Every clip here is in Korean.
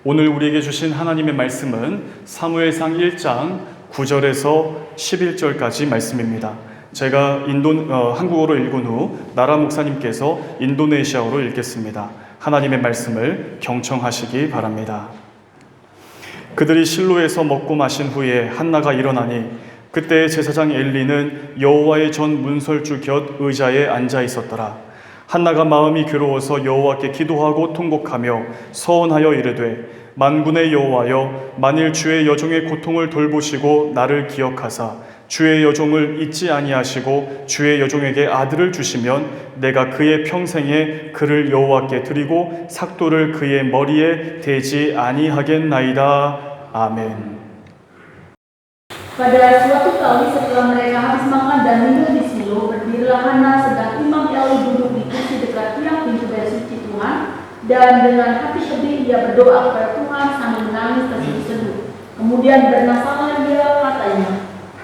오늘 우리에게 주신 하나님의 말씀은 사무엘상 1장 9절에서 11절까지 말씀입니다. 제가 한국어로 읽은 후 나라 목사님께서 인도네시아어로 읽겠습니다. 하나님의 말씀을 경청하시기 바랍니다. 그들이 실로에서 먹고 마신 후에 한나가 일어나니 그때 제사장 엘리는 여호와의 전 문설주 곁 의자에 앉아 있었더라. 한나가 마음이 괴로워서 여호와께 기도하고 통곡하며 서원하여 이르되 만군의 여호와여, 만일 주의 여종의 고통을 돌보시고 나를 기억하사 주의 여종을 잊지 아니하시고 주의 여종에게 아들을 주시면 내가 그의 평생에 그를 여호와께 드리고 삭도를 그의 머리에 대지 아니하겠나이다. 아멘. Pada suatu kali setelah mereka habis makan dan minum di Silo, berdirilah Hana sedang Imam Eli duduk di kursi dekat tiang pintu bait suci Tuhan, dan dengan hati sedih ia berdoa kepada Tuhan sambil menangis terseduh-seduh. Kemudian bernasabah dia, katanya,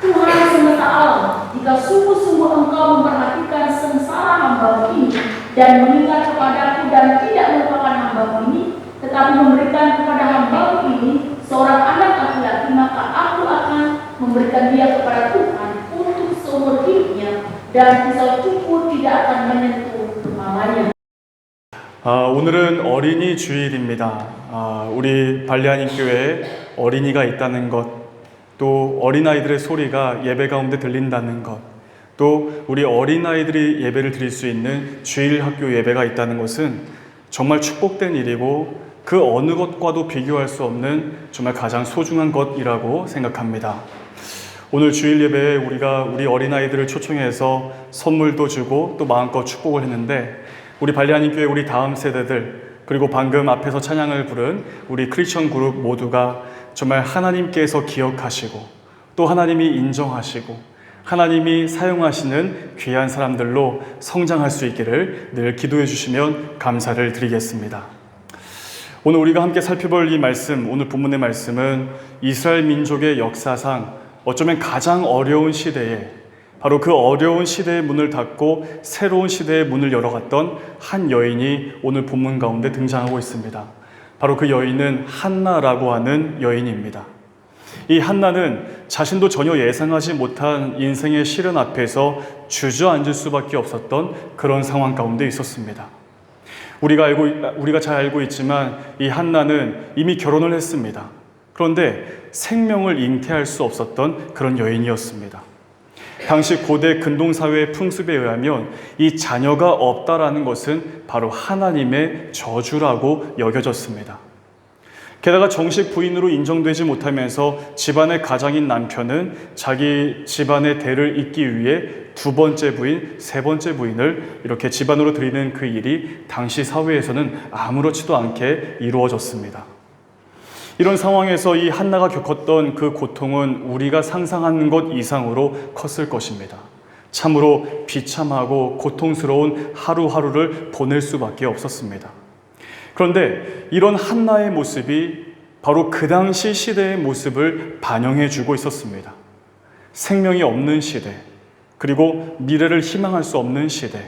Tuhan semesta alam, jika sungguh-sungguh Engkau memperhatikan sengsara hamba-Mu ini dan mengingat kepadaku dan tidak melupakan hamba-Mu ini, tetapi memberikan kepada hamba-Mu ini seorang anak laki-laki, maka aku akan memberikan dia kepada Tuhan untuk seumur hidupnya dan pisau cukur tidak akan menyentuh kepalanya. 오늘은 어린이 주일입니다. 우리 발리하님 교회에 어린이가 있다는 것, 또 어린아이들의 소리가 예배 가운데 들린다는 것, 또 우리 어린아이들이 예배를 드릴 수 있는 주일 학교 예배가 있다는 것은 정말 축복된 일이고 그 어느 것과도 비교할 수 없는 정말 가장 소중한 것이라고 생각합니다. 오늘 주일 예배에 우리가 우리 어린아이들을 초청해서 선물도 주고 또 마음껏 축복을 했는데 우리 발리하님 교회 우리 다음 세대들 그리고 방금 앞에서 찬양을 부른 우리 크리스천 그룹 모두가 정말 하나님께서 기억하시고 또 하나님이 인정하시고 하나님이 사용하시는 귀한 사람들로 성장할 수 있기를 늘 기도해 주시면 감사를 드리겠습니다. 오늘 우리가 함께 살펴볼 이 말씀, 오늘 본문의 말씀은 이스라엘 민족의 역사상 어쩌면 가장 어려운 시대에 바로 그 어려운 시대의 문을 닫고 새로운 시대의 문을 열어갔던 한 여인이 오늘 본문 가운데 등장하고 있습니다. 바로 그 여인은 한나라고 하는 여인입니다. 이 한나는 자신도 전혀 예상하지 못한 인생의 시련 앞에서 주저앉을 수밖에 없었던 그런 상황 가운데 있었습니다. 우리가 잘 알고 있지만 이 한나는 이미 결혼을 했습니다. 그런데 생명을 잉태할 수 없었던 그런 여인이었습니다. 당시 고대 근동사회의 풍습에 의하면 이 자녀가 없다라는 것은 바로 하나님의 저주라고 여겨졌습니다. 게다가 정식 부인으로 인정되지 못하면서 집안의 가장인 남편은 자기 집안의 대를 잇기 위해 두 번째 부인, 세 번째 부인을 이렇게 집안으로 들이는 그 일이 당시 사회에서는 아무렇지도 않게 이루어졌습니다. 이런 상황에서 이 한나가 겪었던 그 고통은 우리가 상상하는 것 이상으로 컸을 것입니다. 참으로 비참하고 고통스러운 하루하루를 보낼 수밖에 없었습니다. 그런데 이런 한나의 모습이 바로 그 당시 시대의 모습을 반영해 주고 있었습니다. 생명이 없는 시대, 그리고 미래를 희망할 수 없는 시대,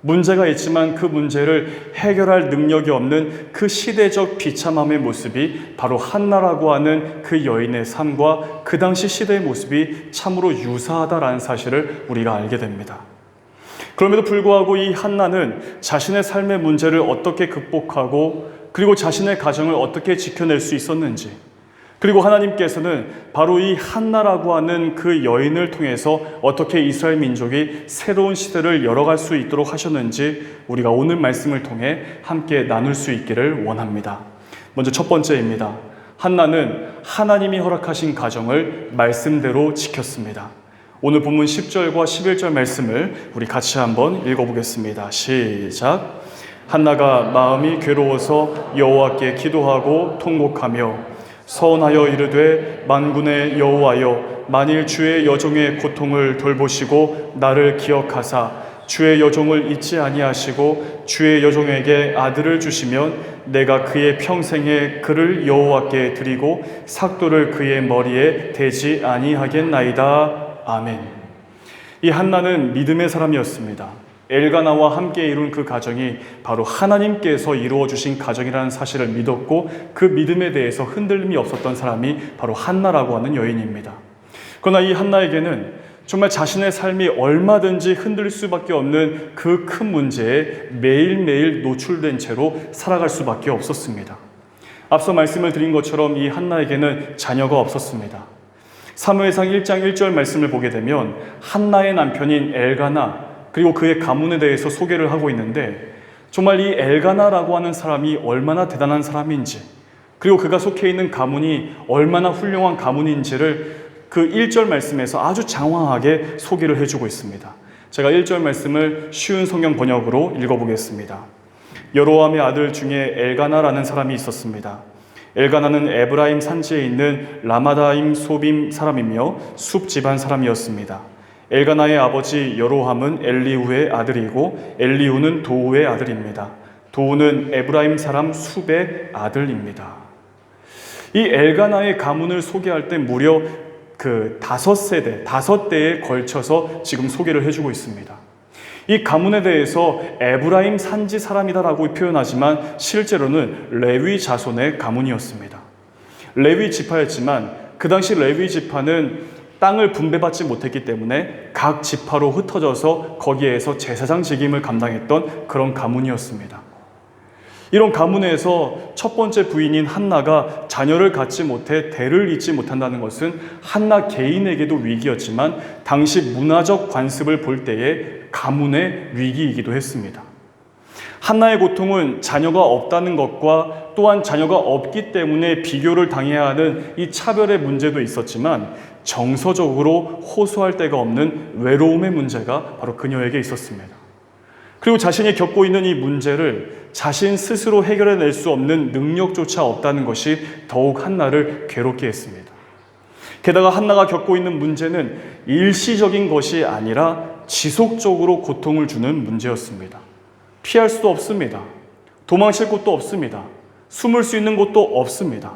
문제가 있지만 그 문제를 해결할 능력이 없는 그 시대적 비참함의 모습이 바로 한나라고 하는 그 여인의 삶과 그 당시 시대의 모습이 참으로 유사하다라는 사실을 우리가 알게 됩니다. 그럼에도 불구하고 이 한나는 자신의 삶의 문제를 어떻게 극복하고 그리고 자신의 가정을 어떻게 지켜낼 수 있었는지, 그리고 하나님께서는 바로 이 한나라고 하는 그 여인을 통해서 어떻게 이스라엘 민족이 새로운 시대를 열어갈 수 있도록 하셨는지 우리가 오늘 말씀을 통해 함께 나눌 수 있기를 원합니다. 먼저 첫 번째입니다. 한나는 하나님이 허락하신 가정을 말씀대로 지켰습니다. 오늘 본문 10절과 11절 말씀을 우리 같이 한번 읽어보겠습니다. 시작. 한나가 마음이 괴로워서 여호와께 기도하고 통곡하며 서원하여 이르되 만군의 여호와여, 만일 주의 여종의 고통을 돌보시고 나를 기억하사 주의 여종을 잊지 아니하시고 주의 여종에게 아들을 주시면 내가 그의 평생에 그를 여호와께 드리고 삭도를 그의 머리에 대지 아니하겠나이다. 아멘. 이 한나는 믿음의 사람이었습니다. 엘가나와 함께 이룬 그 가정이 바로 하나님께서 이루어 주신 가정이라는 사실을 믿었고 그 믿음에 대해서 흔들림이 없었던 사람이 바로 한나라고 하는 여인입니다. 그러나 이 한나에게는 정말 자신의 삶이 얼마든지 흔들릴 수밖에 없는 그 큰 문제에 매일매일 노출된 채로 살아갈 수밖에 없었습니다. 앞서 말씀을 드린 것처럼 이 한나에게는 자녀가 없었습니다. 사무엘상 1장 1절 말씀을 보게 되면 한나의 남편인 엘가나 그리고 그의 가문에 대해서 소개를 하고 있는데 정말 이 엘가나라고 하는 사람이 얼마나 대단한 사람인지 그리고 그가 속해 있는 가문이 얼마나 훌륭한 가문인지를 그 1절 말씀에서 아주 장황하게 소개를 해주고 있습니다. 제가 1절 말씀을 쉬운 성경 번역으로 읽어보겠습니다. 여로함의 아들 중에 엘가나라는 사람이 있었습니다. 엘가나는 에브라임 산지에 있는 라마다임 소빔 사람이며 숲 집안 사람이었습니다. 엘가나의 아버지 여로함은 엘리후의 아들이고 엘리후는 도우의 아들입니다. 도우는 에브라임 사람 숲의 아들입니다. 이 엘가나의 가문을 소개할 때 무려 그 5세대, 5대에 걸쳐서 지금 소개를 해주고 있습니다. 이 가문에 대해서 에브라임 산지 사람이다라고 표현하지만 실제로는 레위 자손의 가문이었습니다. 레위 지파였지만 그 당시 레위 지파는 땅을 분배받지 못했기 때문에 각 지파로 흩어져서 거기에서 제사장 직임을 감당했던 그런 가문이었습니다. 이런 가문에서 첫 번째 부인인 한나가 자녀를 갖지 못해 대를 잇지 못한다는 것은 한나 개인에게도 위기였지만 당시 문화적 관습을 볼 때의 가문의 위기이기도 했습니다. 한나의 고통은 자녀가 없다는 것과 또한 자녀가 없기 때문에 비교를 당해야 하는 이 차별의 문제도 있었지만 정서적으로 호소할 데가 없는 외로움의 문제가 바로 그녀에게 있었습니다. 그리고 자신이 겪고 있는 이 문제를 자신 스스로 해결해낼 수 없는 능력조차 없다는 것이 더욱 한나를 괴롭게 했습니다. 게다가 한나가 겪고 있는 문제는 일시적인 것이 아니라 지속적으로 고통을 주는 문제였습니다. 피할 수도 없습니다. 도망칠 곳도 없습니다. 숨을 수 있는 곳도 없습니다.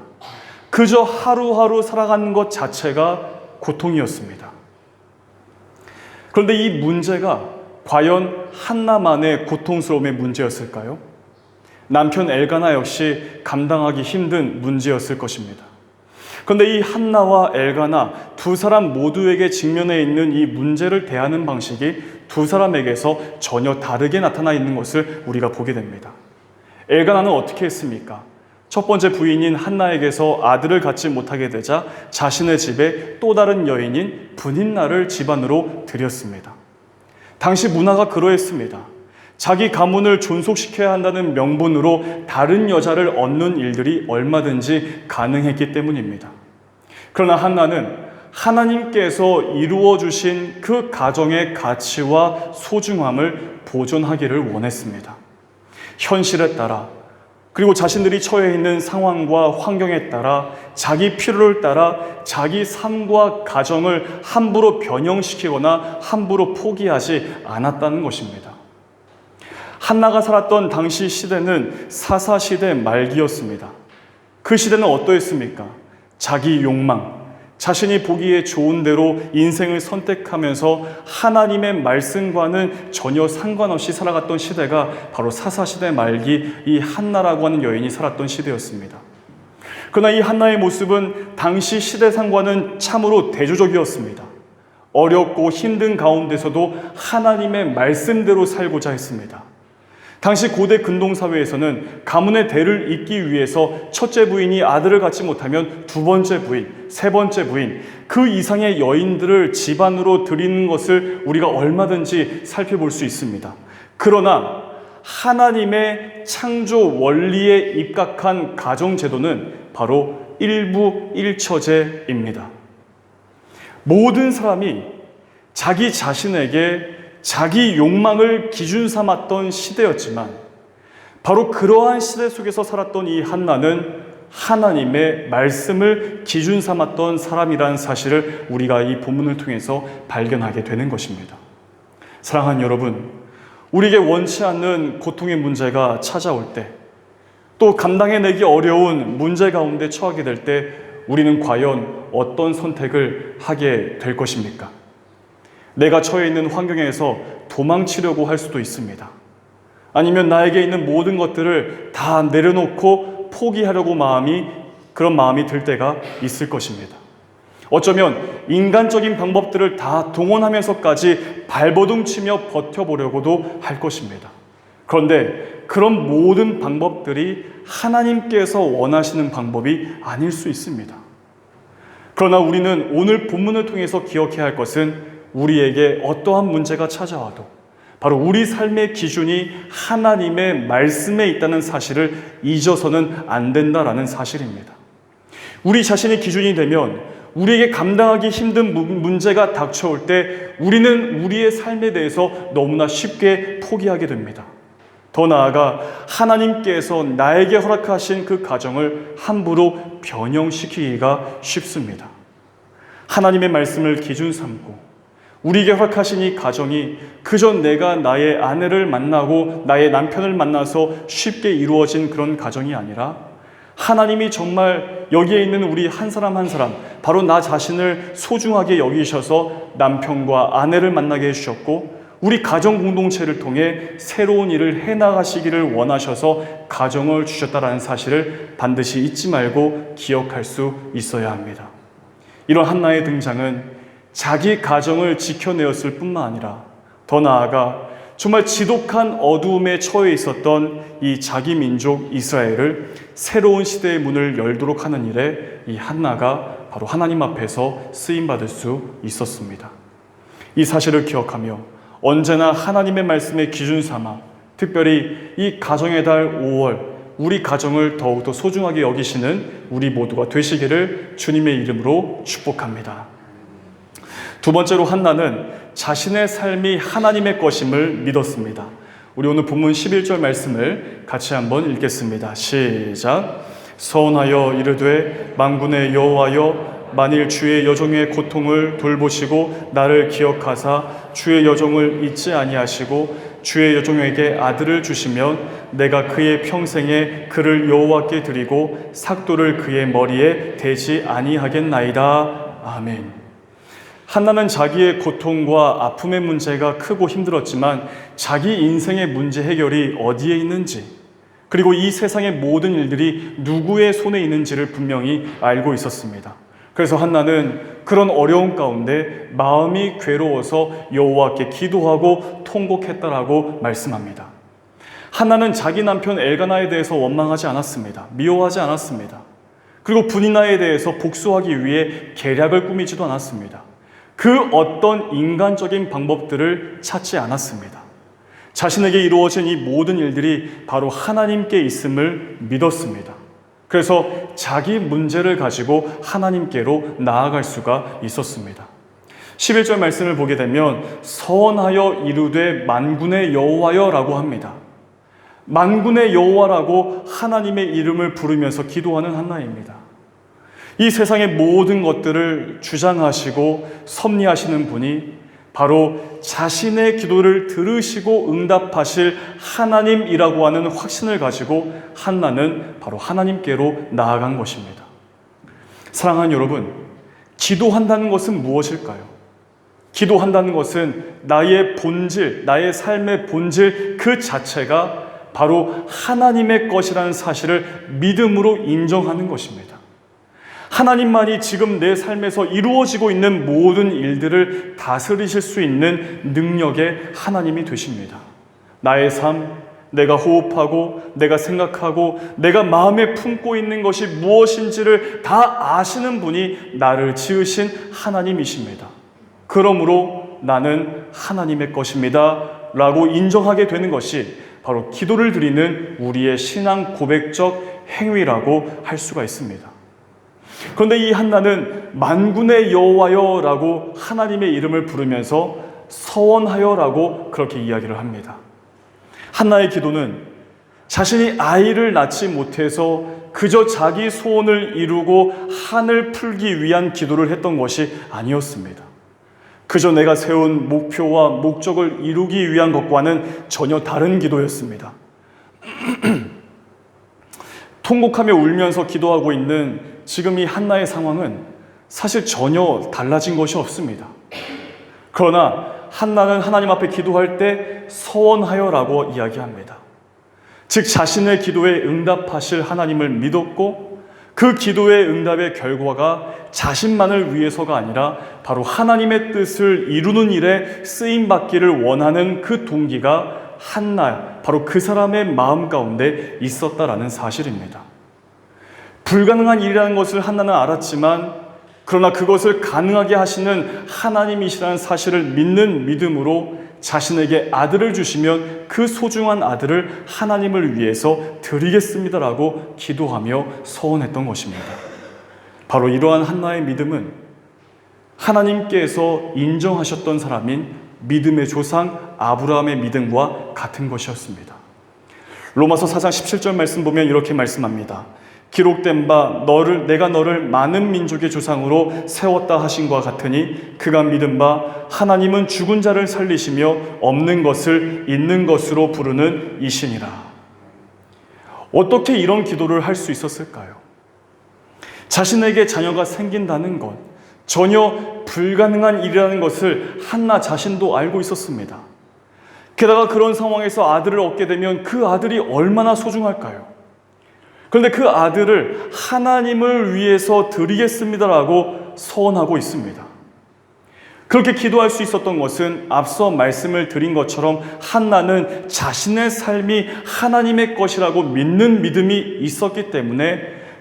그저 하루하루 살아가는 것 자체가 고통이었습니다. 그런데 이 문제가 과연 한나만의 고통스러움의 문제였을까요? 남편 엘가나 역시 감당하기 힘든 문제였을 것입니다. 그런데 이 한나와 엘가나 두 사람 모두에게 직면해 있는 이 문제를 대하는 방식이 두 사람에게서 전혀 다르게 나타나 있는 것을 우리가 보게 됩니다. 엘가나는 어떻게 했습니까? 첫 번째 부인인 한나에게서 아들을 갖지 못하게 되자 자신의 집에 또 다른 여인인 브닌나를 집안으로 들였습니다. 당시 문화가 그러했습니다. 자기 가문을 존속시켜야 한다는 명분으로 다른 여자를 얻는 일들이 얼마든지 가능했기 때문입니다. 그러나 한나는 하나님께서 이루어 주신 그 가정의 가치와 소중함을 보존하기를 원했습니다. 현실에 따라 그리고 자신들이 처해 있는 상황과 환경에 따라 자기 필요를 따라 자기 삶과 가정을 함부로 변형시키거나 함부로 포기하지 않았다는 것입니다. 한나가 살았던 당시 시대는 사사시대 말기였습니다. 그 시대는 어떠했습니까? 자기 욕망, 자신이 보기에 좋은 대로 인생을 선택하면서 하나님의 말씀과는 전혀 상관없이 살아갔던 시대가 바로 사사시대 말기 이 한나라고 하는 여인이 살았던 시대였습니다. 그러나 이 한나의 모습은 당시 시대상과는 참으로 대조적이었습니다. 어렵고 힘든 가운데서도 하나님의 말씀대로 살고자 했습니다. 당시 고대 근동사회에서는 가문의 대를 잇기 위해서 첫째 부인이 아들을 갖지 못하면 두 번째 부인, 세 번째 부인, 그 이상의 여인들을 집안으로 들이는 것을 우리가 얼마든지 살펴볼 수 있습니다. 그러나 하나님의 창조 원리에 입각한 가정제도는 바로 일부일처제입니다. 모든 사람이 자기 자신에게 자기 욕망을 기준 삼았던 시대였지만 바로 그러한 시대 속에서 살았던 이 한나는 하나님의 말씀을 기준 삼았던 사람이라는 사실을 우리가 이 본문을 통해서 발견하게 되는 것입니다. 사랑하는 여러분, 우리에게 원치 않는 고통의 문제가 찾아올 때, 또 감당해내기 어려운 문제 가운데 처하게 될 때 우리는 과연 어떤 선택을 하게 될 것입니까? 내가 처해 있는 환경에서 도망치려고 할 수도 있습니다. 아니면 나에게 있는 모든 것들을 다 내려놓고 포기하려고 그런 마음이 들 때가 있을 것입니다. 어쩌면 인간적인 방법들을 다 동원하면서까지 발버둥 치며 버텨보려고도 할 것입니다. 그런데 그런 모든 방법들이 하나님께서 원하시는 방법이 아닐 수 있습니다. 그러나 우리는 오늘 본문을 통해서 기억해야 할 것은 우리에게 어떠한 문제가 찾아와도 바로 우리 삶의 기준이 하나님의 말씀에 있다는 사실을 잊어서는 안 된다라는 사실입니다. 우리 자신이 기준이 되면 우리에게 감당하기 힘든 문제가 닥쳐올 때 우리는 우리의 삶에 대해서 너무나 쉽게 포기하게 됩니다. 더 나아가 하나님께서 나에게 허락하신 그 가정을 함부로 변형시키기가 쉽습니다. 하나님의 말씀을 기준 삼고 우리에게 허락하신 이 가정이 그저 내가 나의 아내를 만나고 나의 남편을 만나서 쉽게 이루어진 그런 가정이 아니라 하나님이 정말 여기에 있는 우리 한 사람 한 사람, 바로 나 자신을 소중하게 여기셔서 남편과 아내를 만나게 해주셨고 우리 가정 공동체를 통해 새로운 일을 해나가시기를 원하셔서 가정을 주셨다는 사실을 반드시 잊지 말고 기억할 수 있어야 합니다. 이런 한나의 등장은 자기 가정을 지켜내었을 뿐만 아니라 더 나아가 정말 지독한 어두움에 처해 있었던 이 자기 민족 이스라엘을 새로운 시대의 문을 열도록 하는 일에 이 한나가 바로 하나님 앞에서 쓰임받을 수 있었습니다. 이 사실을 기억하며 언제나 하나님의 말씀의 기준 삼아 특별히 이 가정의 달 5월 우리 가정을 더욱더 소중하게 여기시는 우리 모두가 되시기를 주님의 이름으로 축복합니다. 두 번째로 한나는 자신의 삶이 하나님의 것임을 믿었습니다. 우리 오늘 본문 11절 말씀을 같이 한번 읽겠습니다. 시작. 서원하여 이르되 만군의 여호와여 만일 주의 여종의 고통을 돌보시고 나를 기억하사 주의 여종을 잊지 아니하시고 주의 여종에게 아들을 주시면 내가 그의 평생에 그를 여호와께 드리고 삭도를 그의 머리에 대지 아니하겠나이다. 아멘. 한나는 자기의 고통과 아픔의 문제가 크고 힘들었지만 자기 인생의 문제 해결이 어디에 있는지 그리고 이 세상의 모든 일들이 누구의 손에 있는지를 분명히 알고 있었습니다. 그래서 한나는 그런 어려운 가운데 마음이 괴로워서 여호와께 기도하고 통곡했다라고 말씀합니다. 한나는 자기 남편 엘가나에 대해서 원망하지 않았습니다. 미워하지 않았습니다. 그리고 분이나에 대해서 복수하기 위해 계략을 꾸미지도 않았습니다. 그 어떤 인간적인 방법들을 찾지 않았습니다. 자신에게 이루어진 이 모든 일들이 바로 하나님께 있음을 믿었습니다. 그래서 자기 문제를 가지고 하나님께로 나아갈 수가 있었습니다. 11절 말씀을 보게 되면 서원하여 이르되 만군의 여호와여 라고 합니다. 만군의 여호와라고 하나님의 이름을 부르면서 기도하는 한나입니다. 이 세상의 모든 것들을 주장하시고 섭리하시는 분이 바로 자신의 기도를 들으시고 응답하실 하나님이라고 하는 확신을 가지고 한나는 바로 하나님께로 나아간 것입니다. 사랑하는 여러분, 기도한다는 것은 무엇일까요? 기도한다는 것은 나의 본질, 나의 삶의 본질 그 자체가 바로 하나님의 것이라는 사실을 믿음으로 인정하는 것입니다. 하나님만이 지금 내 삶에서 이루어지고 있는 모든 일들을 다스리실 수 있는 능력의 하나님이 되십니다. 나의 삶, 내가 호흡하고 내가 생각하고 내가 마음에 품고 있는 것이 무엇인지를 다 아시는 분이 나를 지으신 하나님이십니다. 그러므로 나는 하나님의 것입니다 라고 인정하게 되는 것이 바로 기도를 드리는 우리의 신앙 고백적 행위라고 할 수가 있습니다. 그런데 이 한나는 만군의 여호와여라고 하나님의 이름을 부르면서 서원하여라고 그렇게 이야기를 합니다. 한나의 기도는 자신이 아이를 낳지 못해서 그저 자기 소원을 이루고 한을 풀기 위한 기도를 했던 것이 아니었습니다. 그저 내가 세운 목표와 목적을 이루기 위한 것과는 전혀 다른 기도였습니다. 통곡하며 울면서 기도하고 있는 지금 이 한나의 상황은 사실 전혀 달라진 것이 없습니다. 그러나 한나는 하나님 앞에 기도할 때 서원하여라고 이야기합니다. 즉 자신의 기도에 응답하실 하나님을 믿었고 그 기도의 응답의 결과가 자신만을 위해서가 아니라 바로 하나님의 뜻을 이루는 일에 쓰임받기를 원하는 그 동기가 한나, 바로 그 사람의 마음 가운데 있었다라는 사실입니다. 불가능한 일이라는 것을 한나는 알았지만 그러나 그것을 가능하게 하시는 하나님이시라는 사실을 믿는 믿음으로 자신에게 아들을 주시면 그 소중한 아들을 하나님을 위해서 드리겠습니다라고 기도하며 서원했던 것입니다. 바로 이러한 한나의 믿음은 하나님께서 인정하셨던 사람인 믿음의 조상 아브라함의 믿음과 같은 것이었습니다. 로마서 4장 17절 말씀 보면 이렇게 말씀합니다. 기록된 바 내가 너를 많은 민족의 조상으로 세웠다 하신 것과 같으니 그가 믿은 바 하나님은 죽은 자를 살리시며 없는 것을 있는 것으로 부르는 이시니라. 어떻게 이런 기도를 할 수 있었을까요? 자신에게 자녀가 생긴다는 것, 전혀 불가능한 일이라는 것을 한나 자신도 알고 있었습니다. 게다가 그런 상황에서 아들을 얻게 되면 그 아들이 얼마나 소중할까요? 그런데 그 아들을 하나님을 위해서 드리겠습니다라고 서원하고 있습니다. 그렇게 기도할 수 있었던 것은 앞서 말씀을 드린 것처럼 한나는 자신의 삶이 하나님의 것이라고 믿는 믿음이 있었기 때문에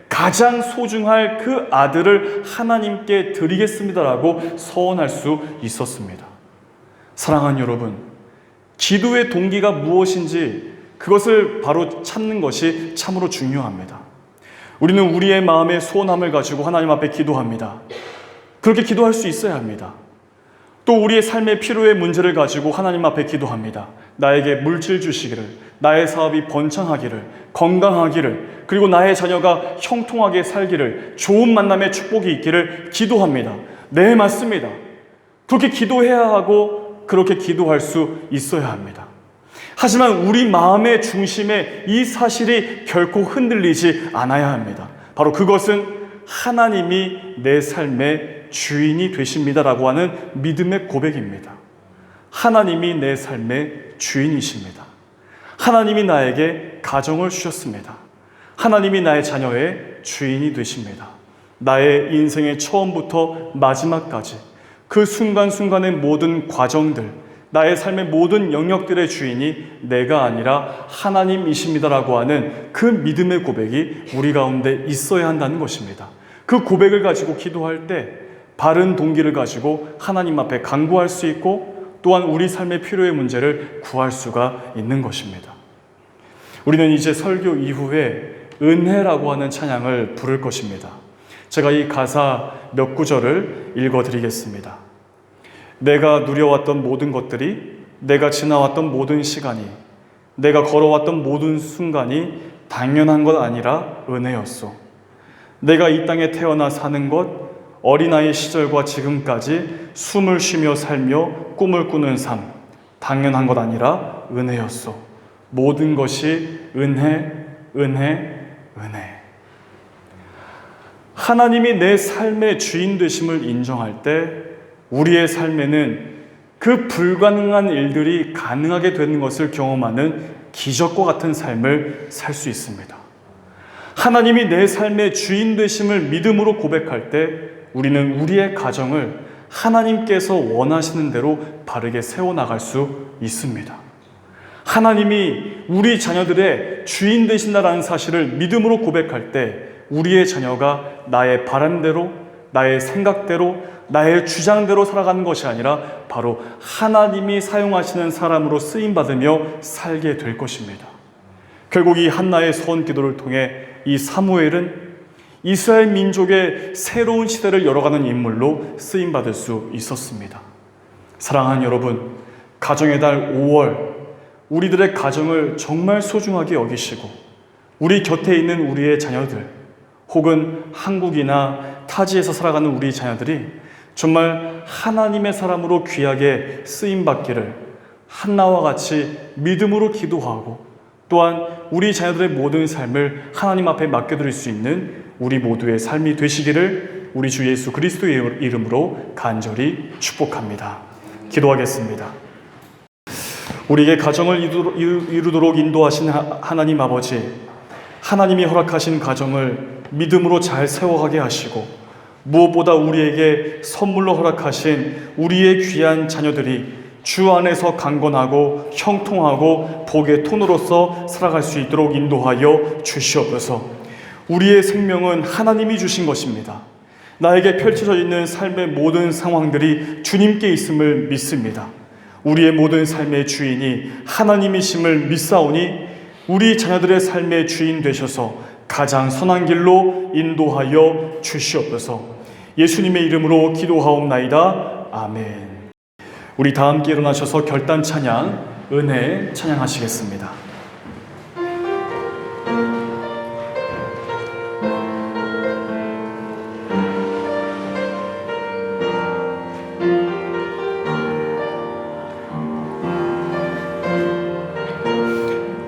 가장 소중할 그 아들을 하나님께 드리겠습니다라고 서원할 수 있었습니다. 사랑하는 여러분, 기도의 동기가 무엇인지 그것을 바로 찾는 것이 참으로 중요합니다. 우리는 우리의 마음의 소원함을 가지고 하나님 앞에 기도합니다. 그렇게 기도할 수 있어야 합니다. 또 우리의 삶의 필요의 문제를 가지고 하나님 앞에 기도합니다. 나에게 물질 주시기를, 나의 사업이 번창하기를, 건강하기를, 그리고 나의 자녀가 형통하게 살기를, 좋은 만남의 축복이 있기를 기도합니다. 네, 맞습니다. 그렇게 기도해야 하고 그렇게 기도할 수 있어야 합니다. 하지만 우리 마음의 중심에 이 사실이 결코 흔들리지 않아야 합니다. 바로 그것은 하나님이 내 삶의 주인이 되십니다라고 하는 믿음의 고백입니다. 하나님이 내 삶의 주인이십니다. 하나님이 나에게 가정을 주셨습니다. 하나님이 나의 자녀의 주인이 되십니다. 나의 인생의 처음부터 마지막까지 그 순간순간의 모든 과정들, 나의 삶의 모든 영역들의 주인이 내가 아니라 하나님이십니다라고 하는 그 믿음의 고백이 우리 가운데 있어야 한다는 것입니다. 그 고백을 가지고 기도할 때 바른 동기를 가지고 하나님 앞에 간구할 수 있고 또한 우리 삶의 필요의 문제를 구할 수가 있는 것입니다. 우리는 이제 설교 이후에 은혜라고 하는 찬양을 부를 것입니다. 제가 이 가사 몇 구절을 읽어드리겠습니다. 내가 누려왔던 모든 것들이, 내가 지나왔던 모든 시간이, 내가 걸어왔던 모든 순간이 당연한 것 아니라 은혜였소. 내가 이 땅에 태어나 사는 것, 어린아이 시절과 지금까지 숨을 쉬며 살며 꿈을 꾸는 삶, 당연한 것 아니라 은혜였소. 모든 것이 은혜, 은혜, 은혜. 하나님이 내 삶의 주인 되심을 인정할 때 우리의 삶에는 그 불가능한 일들이 가능하게 되는 것을 경험하는 기적과 같은 삶을 살 수 있습니다. 하나님이 내 삶의 주인 되심을 믿음으로 고백할 때 우리는 우리의 가정을 하나님께서 원하시는 대로 바르게 세워나갈 수 있습니다. 하나님이 우리 자녀들의 주인 되신다라는 사실을 믿음으로 고백할 때 우리의 자녀가 나의 바람대로, 나의 생각대로, 나의 주장대로 살아가는 것이 아니라 바로 하나님이 사용하시는 사람으로 쓰임받으며 살게 될 것입니다. 결국 이 한나의 소원 기도를 통해 이 사무엘은 이스라엘 민족의 새로운 시대를 열어가는 인물로 쓰임받을 수 있었습니다. 사랑하는 여러분, 가정의 달 5월 우리들의 가정을 정말 소중하게 여기시고 우리 곁에 있는 우리의 자녀들 혹은 한국이나 타지에서 살아가는 우리 자녀들이 정말 하나님의 사람으로 귀하게 쓰임받기를 한나와 같이 믿음으로 기도하고 또한 우리 자녀들의 모든 삶을 하나님 앞에 맡겨드릴 수 있는 우리 모두의 삶이 되시기를 우리 주 예수 그리스도의 이름으로 간절히 축복합니다. 기도하겠습니다. 우리에게 가정을 이루도록 인도하신 하나님 아버지, 하나님이 허락하신 가정을 믿음으로 잘 세워가게 하시고, 무엇보다 우리에게 선물로 허락하신 우리의 귀한 자녀들이 주 안에서 강건하고 형통하고 복의 통로로서 살아갈 수 있도록 인도하여 주시옵소서. 우리의 생명은 하나님이 주신 것입니다. 나에게 펼쳐져 있는 삶의 모든 상황들이 주님께 있음을 믿습니다. 우리의 모든 삶의 주인이 하나님이심을 믿사오니 우리 자녀들의 삶의 주인 되셔서 가장 선한 길로 인도하여 주시옵소서. 예수님의 이름으로 기도하옵나이다. 아멘. 우리 다 함께 일어나셔서 결단 찬양, 은혜 찬양하시겠습니다.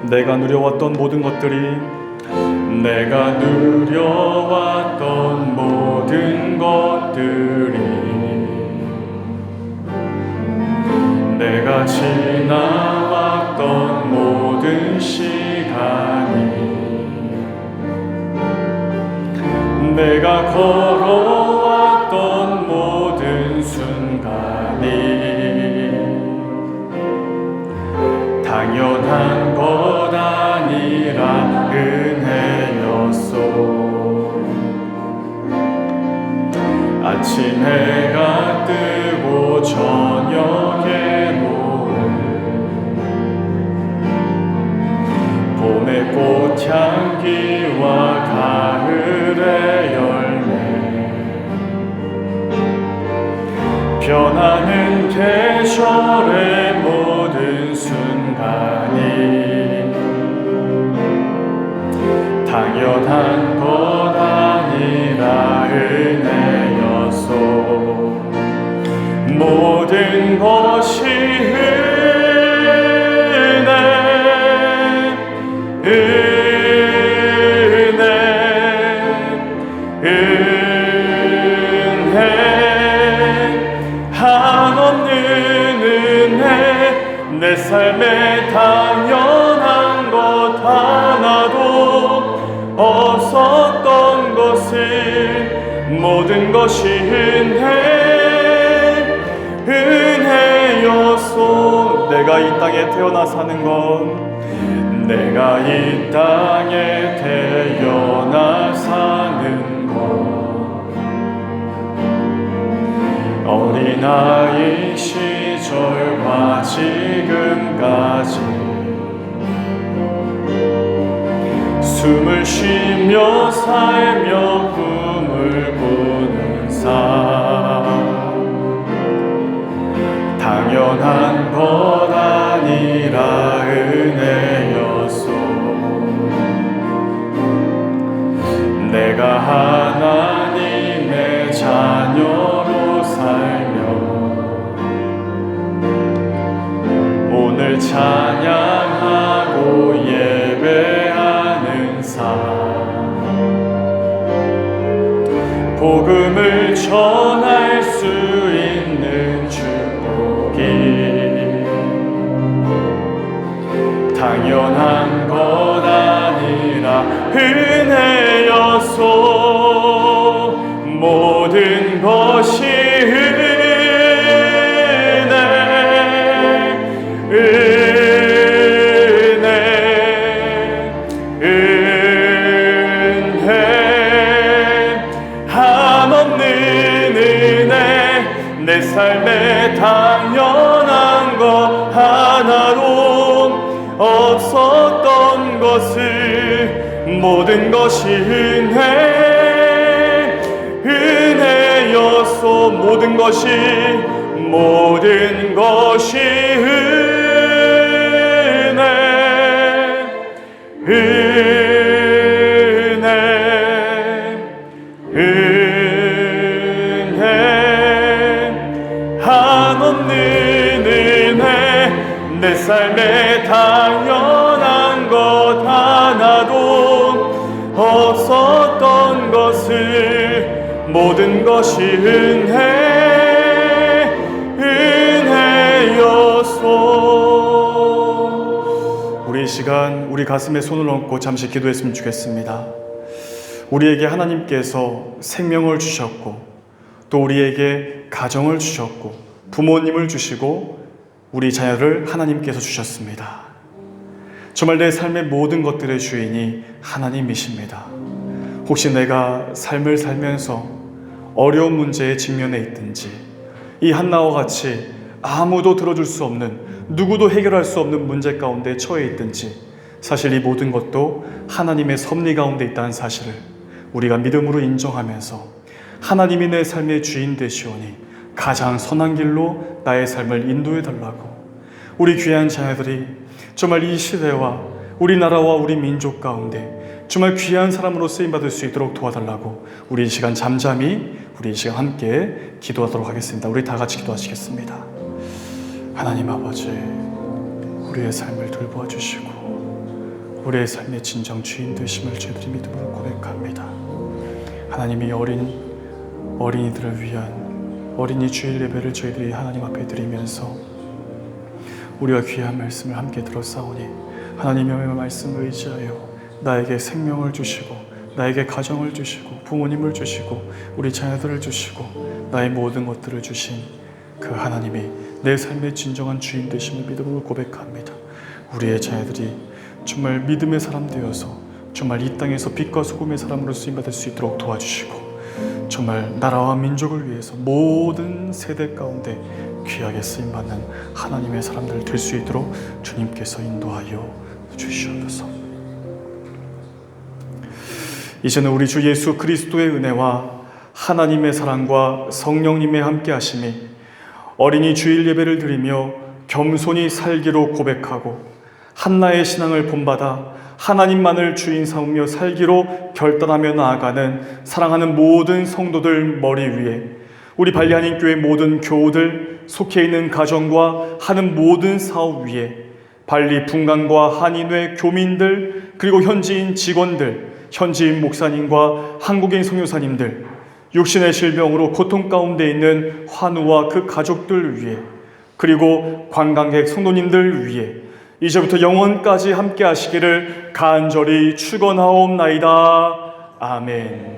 내가 누려왔던 모든 것들이 내가 누려왔던 모든 것들이 내가 지나왔던 모든 시간이 내가 걸어왔던 모든 순간이 당연한 것 아니라 은혜였소. 아침 해가 뜨고 저녁에 노을 봄의 꽃향기와 가을의 열매 변하는 계절의 모든 순간이 당연한 것 아니라 은혜였소. 모든 것이 은혜, 은혜, 은혜, 한없는 은혜. 내 삶에 당연한 것 하나도 없었던 것을 모든 것이 은혜였소. 내가 이 땅에 태어나 사는 건 내가 이 땅에 태어나 사는 건 어린아이 시절과 지금까지 숨을 쉬며 살며 꿈을 꾸는 삶 당연한 것 아니라 은혜였소. 내가 하나님의 자녀로 살며 오늘 찬양하고 예배하는 복음을 전할 수 있는 축복이 당연한 것 아니라 은혜였소. 모든 것이 내 삶에 당연한 것 하나도 없었던 것을 모든 것이 은혜였소. 모든 것이 한없는 은혜. 내 삶에 당연한 것 하나도 없었던 것을 모든 것이 은혜였소. 우리 이 시간 우리 가슴에 손을 얹고 잠시 기도했으면 좋겠습니다. 우리에게 하나님께서 생명을 주셨고 또 우리에게 가정을 주셨고 부모님을 주시고 우리 자녀를 하나님께서 주셨습니다. 정말 내 삶의 모든 것들의 주인이 하나님이십니다. 혹시 내가 삶을 살면서 어려운 문제에 직면해 있든지 이 한나와 같이 아무도 들어줄 수 없는 누구도 해결할 수 없는 문제 가운데 처해 있든지 사실 이 모든 것도 하나님의 섭리 가운데 있다는 사실을 우리가 믿음으로 인정하면서 하나님이 내 삶의 주인 되시오니 가장 선한 길로 나의 삶을 인도해 달라고 우리 귀한 자녀들이 정말 이 시대와 우리나라와 우리 민족 가운데 정말 귀한 사람으로 쓰임받을 수 있도록 도와달라고 우리 이 시간 잠잠히 우리 이 시간 함께 기도하도록 하겠습니다. 우리 다 같이 기도하시겠습니다. 하나님 아버지, 우리의 삶을 돌보아 주시고 우리의 삶의 진정 주인 되심을 저희들이 믿음으로 고백합니다. 하나님이 어린이들을 위한 어린이 주일 예배를 저희들이 하나님 앞에 드리면서 우리가 귀한 말씀을 함께 들었사오니 하나님의 말씀을 의지하여 나에게 생명을 주시고 나에게 가정을 주시고 부모님을 주시고 우리 자녀들을 주시고 나의 모든 것들을 주신 그 하나님이 내 삶의 진정한 주인 되심을 믿음으로 고백합니다. 우리의 자녀들이 정말 믿음의 사람 되어서 정말 이 땅에서 빛과 소금의 사람으로 쓰임받을 수 있도록 도와주시고 정말 나라와 민족을 위해서 모든 세대 가운데 귀하게 쓰임받는 하나님의 사람들 될 수 있도록 주님께서 인도하여 주시옵소서. 이제는 우리 주 예수 그리스도의 은혜와 하나님의 사랑과 성령님의 함께 하심이 어린이 주일 예배를 드리며 겸손히 살기로 고백하고 한나의 신앙을 본받아 하나님만을 주인 삼으며 살기로 결단하며 나아가는 사랑하는 모든 성도들 머리 위에 우리 발리하님 교회 모든 교우들 속해 있는 가정과 하는 모든 사업 위에 발리 분간과 한인회 교민들 그리고 현지인 직원들 현지인 목사님과 한국인 선교사님들 육신의 질병으로 고통 가운데 있는 환우와 그 가족들 위해 그리고 관광객 성도님들 위해 이제부터 영원까지 함께 하시기를 간절히 축원하옵나이다. 아멘.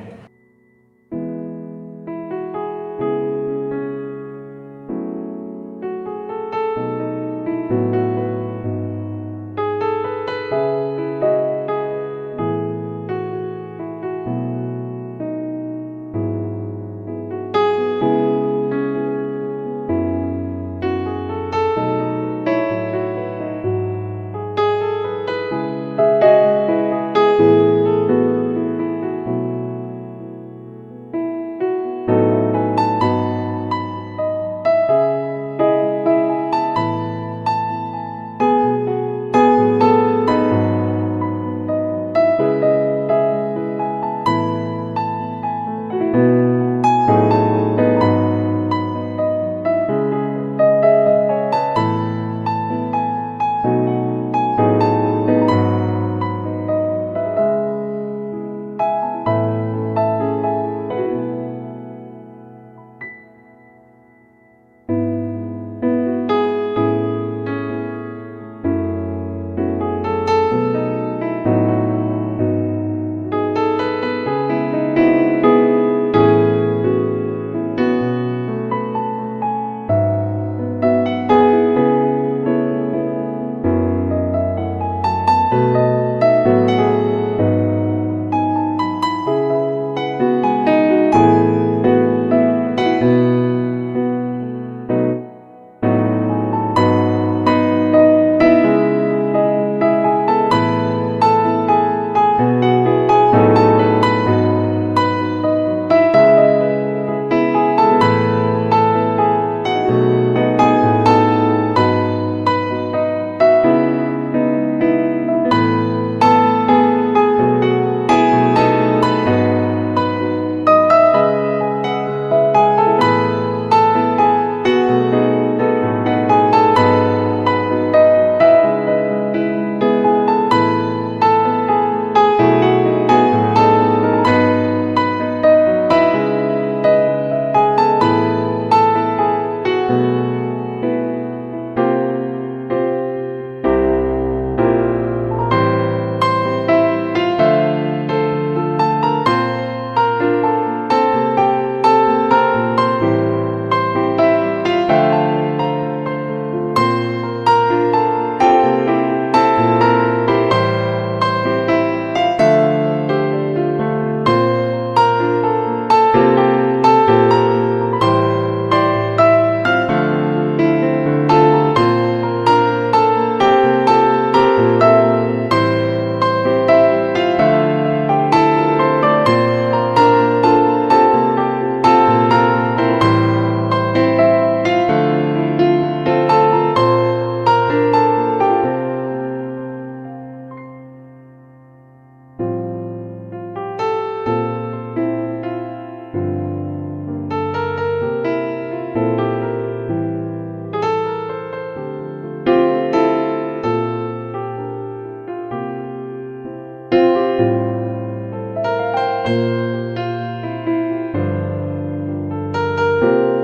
Tuhan.